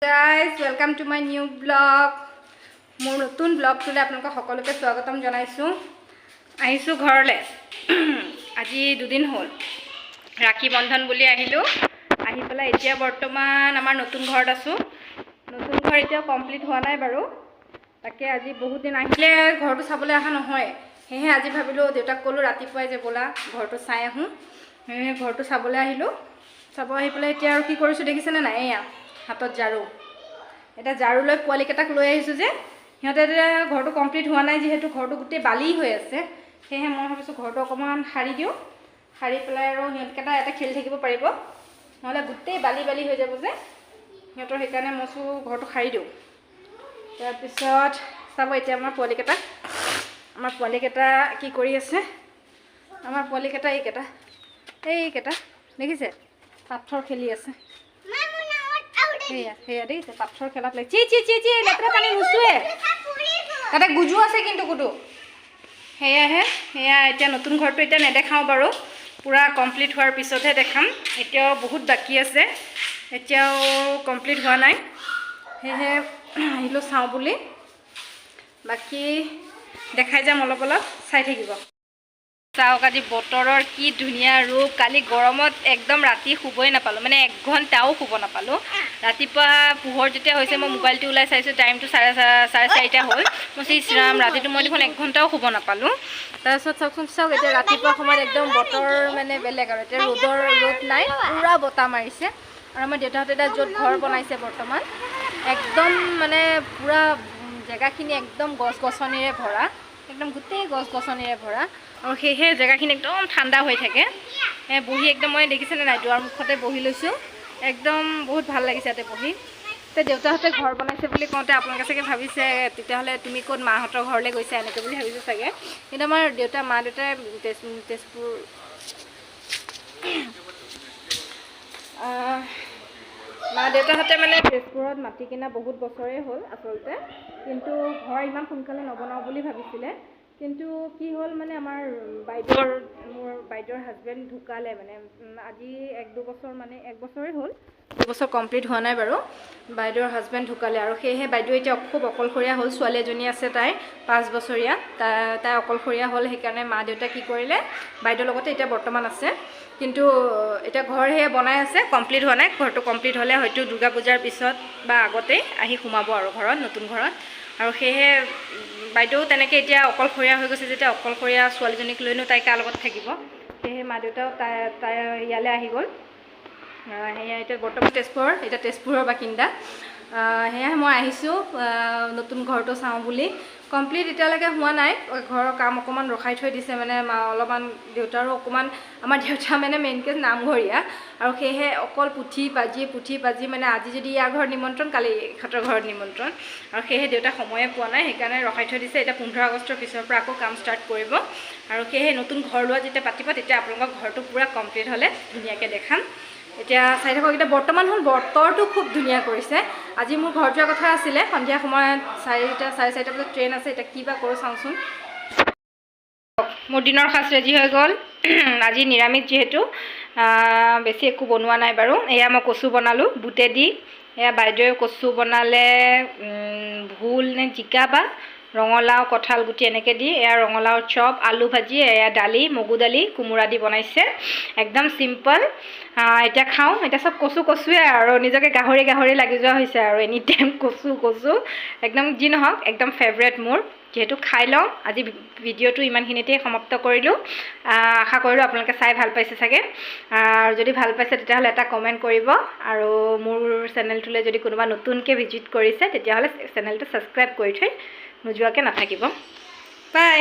Guys, welcome to my new vlog. মোৰ নতুন ব্লগটোলৈ আপোনালোকক সকলোকে স্বাগতম জনাইছোঁ। আহিছোঁ ঘৰলৈ। আজি দুদিন হ'ল। ৰাখি বন্ধন বুলি আহিলোঁ। আহি পেলাই এতিয়া বৰ্তমান আমাৰ নতুন ঘৰত আছোঁ। নতুন ঘৰ এতিয়া কমপ্লিট হোৱা নাই বাৰু। তাকে আজি বহুত দিন আহিলে ঘৰটো চাবলৈ অহা নহয়। সেয়ে আজি ভাবিলোঁ দেউতাক ক'লোঁ ৰাতিপুৱাই যে ব'লা ঘৰটো চাই আহোঁ। সেয়ে ঘৰটো চাবলৈ আহিলোঁ। চাব আহি পেলাই এতিয়া আৰু কি কৰিছোঁ দেখিছেনে নাই? এয়া হাতত ঝাৰু। এটা ঝাৰু লৈ পোৱালিকেইটাক লৈ আহিছোঁ যে সিহঁতে এতিয়া ঘৰটো কমপ্লিট হোৱা নাই যিহেতু ঘৰটো গোটেই বালি হৈ আছে। সেয়েহে মই ভাবিছোঁ ঘৰটো অকণমান সাৰি দিওঁ। সাৰি পেলাই আৰু সিহঁতকেইটা ইয়াতে খেলি থাকিব পাৰিব, নহ'লে গোটেই বালি বালি হৈ যাব যে সিহঁতৰ। সেইকাৰণে মই ঘৰটো সাৰি দিওঁ। তাৰপিছত চাব এতিয়া আমাৰ পোৱালিকেইটা কি কৰি আছে। আমাৰ পোৱালিকেইটা এইকেইটা দেখিছে পাথৰ খেলি আছে। সেয়া দেখিছে পাথৰ খেলাত লাগি চি লেতেৰা পানী নুচুৱে, তাতে গুজু আছে কিন্তু গুটো। সেয়া এতিয়া নতুন ঘৰটো এতিয়া নেদেখাওঁ বাৰু, পূৰা কমপ্লিট হোৱাৰ পিছতহে দেখাম। এতিয়াও বহুত বাকী আছে, এতিয়াও কমপ্লিট হোৱা নাই। সেয়েহে আহিলোঁ চাওঁ বুলি। বাকী দেখাই যাম, অলপ চাই থাকিব। চাওক আজি বতৰৰ কি ধুনীয়া ৰূপ। কালি গৰমত একদম ৰাতি শুবই নাপালোঁ, মানে 1 ঘণ্টাও শুব নাপালোঁ। ৰাতিপুৱা পোহৰ যেতিয়া হৈছে মই মোবাইলটো ওলাই চাইছোঁ, টাইমটো চাৰে 4:30 হ'ল। মই ইছৰাম ৰাতিটো মই দেখোন 1 ঘণ্টাও শুব নাপালোঁ। তাৰপিছত চাওক এতিয়া ৰাতিপুৱা সময়ত একদম বতৰ মানে বেলেগ আৰু। এতিয়া ৰ'দ নাই, পূৰা বতাহ মাৰিছে। আৰু আমাৰ দেউতাহঁতে এতিয়া য'ত ঘৰ বনাইছে বৰ্তমান একদম মানে পূৰা জেগাখিনি একদম গছ-গছনিৰে ভৰা, একদম গোটেই গছ-গছনিৰে ভৰা। আৰু সেয়েহে জেগাখিনি একদম ঠাণ্ডা হৈ থাকে। বহি একদম মই দেখিছেনে নাই দুৱাৰ মুখতে বহি লৈছোঁ। একদম বহুত ভাল লাগিছে ইয়াতে বহি। এতিয়া দেউতাহঁতে ঘৰ বনাইছে বুলি কওঁতে আপোনালোকে চাগে ভাবিছে তেতিয়াহ'লে তুমি ক'ত মাহঁতৰ ঘৰলৈ গৈছা এনেকৈ বুলি ভাবিছে চাগে। কিন্তু আমাৰ মা দেউতাই তেজপুৰ মা দেউতাহঁতে মানে তেজপুৰত মাটি কিনা বহুত বছৰেই হ'ল আচলতে, কিন্তু ঘৰ ইমান সোনকালে নবনাওঁ বুলি ভাবিছিলে। কিন্তু কি হ'ল মানে মোৰ বাইদেউৰ হাজবেণ্ড ঢুকালে। মানে আজি 1-2 বছৰ, মানে 1 বছৰেই হ'ল, 2 বছৰ কমপ্লিট হোৱা নাই বাৰু। বাইদেউৰ হাজবেণ্ড ঢুকালে আৰু সেয়েহে বাইদেউ এতিয়া খুব অকলশৰীয়া হ'ল। ছোৱালী এজনী আছে, তাই 5 বছৰীয়া, তাই অকলশৰীয়া হ'ল। সেইকাৰণে মা দেউতাই কি কৰিলে, বাইদেউৰ লগতে এতিয়া বৰ্তমান আছে। কিন্তু এতিয়া ঘৰ সেয়া বনাই আছে, কমপ্লিট হোৱা নাই। ঘৰটো কমপ্লিট হ'লে হয়তো দুৰ্গা পূজাৰ পিছত বা আগতেই আহি সোমাব আৰু ঘৰত, নতুন ঘৰত। আৰু সেয়েহে বাইদেউ তেনেকৈ এতিয়া অকলশৰীয়া হৈ গৈছে যেতিয়া, অকলশৰীয়া ছোৱালীজনীক লৈনো তাই কাৰ লগত থাকিব। সেয়েহে মা দেউতাও তাই ইয়ালৈ আহি গ'ল। সেয়া এতিয়া বৰ্তমান তেজপুৰৰ বাসিন্দা। সেয়াই মই আহিছোঁ নতুন ঘৰটো চাওঁ বুলি। কমপ্লিট এতিয়ালৈকে হোৱা নাই, ঘৰৰ কাম অকণমান ৰখাই থৈ দিছে। মানে অলপমান দেউতাৰো অকণমান, আমাৰ দেউতা মানে মেইনকৈ নামঘৰীয়া, আৰু সেয়েহে অকল পুথি পাজি মানে আজি যদি ইয়াৰ ঘৰত নিমন্ত্ৰণ, কালি এখেতৰ ঘৰত নিমন্ত্ৰণ, আৰু সেয়েহে দেউতা সময়ে পোৱা নাই। সেইকাৰণে ৰখাই থৈ দিছে। এতিয়া 15 আগষ্টৰ পিছৰ পৰা আকৌ কাম ষ্টাৰ্ট কৰিব। আৰু সেয়েহে নতুন ঘৰ লোৱা যেতিয়া পাতিব, তেতিয়া আপোনালোকৰ ঘৰটো পূৰা কমপ্লিট হ'লে ধুনীয়াকৈ দেখাম। এতিয়া চাই থাকক। এতিয়া বৰ্তমান হ'ল বতৰটো খুব ধুনীয়া কৰিছে। আজি মোৰ ঘৰ যোৱাৰ কথা আছিলে সন্ধিয়া সময়ত, 4:30 বজাত ট্ৰেইন আছে। এতিয়া কি বা কৰোঁ চাওঁচোন। মোৰ দিনৰ সাজ ৰেডি হৈ গ'ল। আজি নিৰামিষ যিহেতু বেছি একো বনোৱা নাই বাৰু। এয়া মই কচু বনালোঁ বুটে দি। এয়া বাইদেৱে কচু বনালে ভোল নে জিকা বা ৰঙালাও, কঁঠাল গুটি এনেকৈ দি। এয়া ৰঙালাও চপ, আলু ভাজি, এয়া দালি, মগু দালি, কোমোৰা দি বনাইছে। একদম চিম্পল। এতিয়া খাওঁ। এতিয়া চব কচুৱে আৰু নিজকে গাহৰি লাগি যোৱা হৈছে আৰু এনি টাইম কচু। একদম যি নহওক, একদম ফেভৰেট মোৰ। যিহেতু খাই লওঁ। আজি ভিডিঅ'টো ইমানখিনিতে সমাপ্ত কৰিলোঁ। আশা কৰিলোঁ আপোনালোকে চাই ভাল পাইছে চাগে। আৰু যদি ভাল পাইছে তেতিয়াহ'লে এটা কমেণ্ট কৰিব। আৰু মোৰ চেনেলটোলৈ যদি কোনোবা নতুনকৈ ভিজিট কৰিছে তেতিয়াহ'লে চেনেলটো ছাবস্ক্ৰাইব কৰি থৈ নোযোৱাকৈ নাথাকিব। বাই।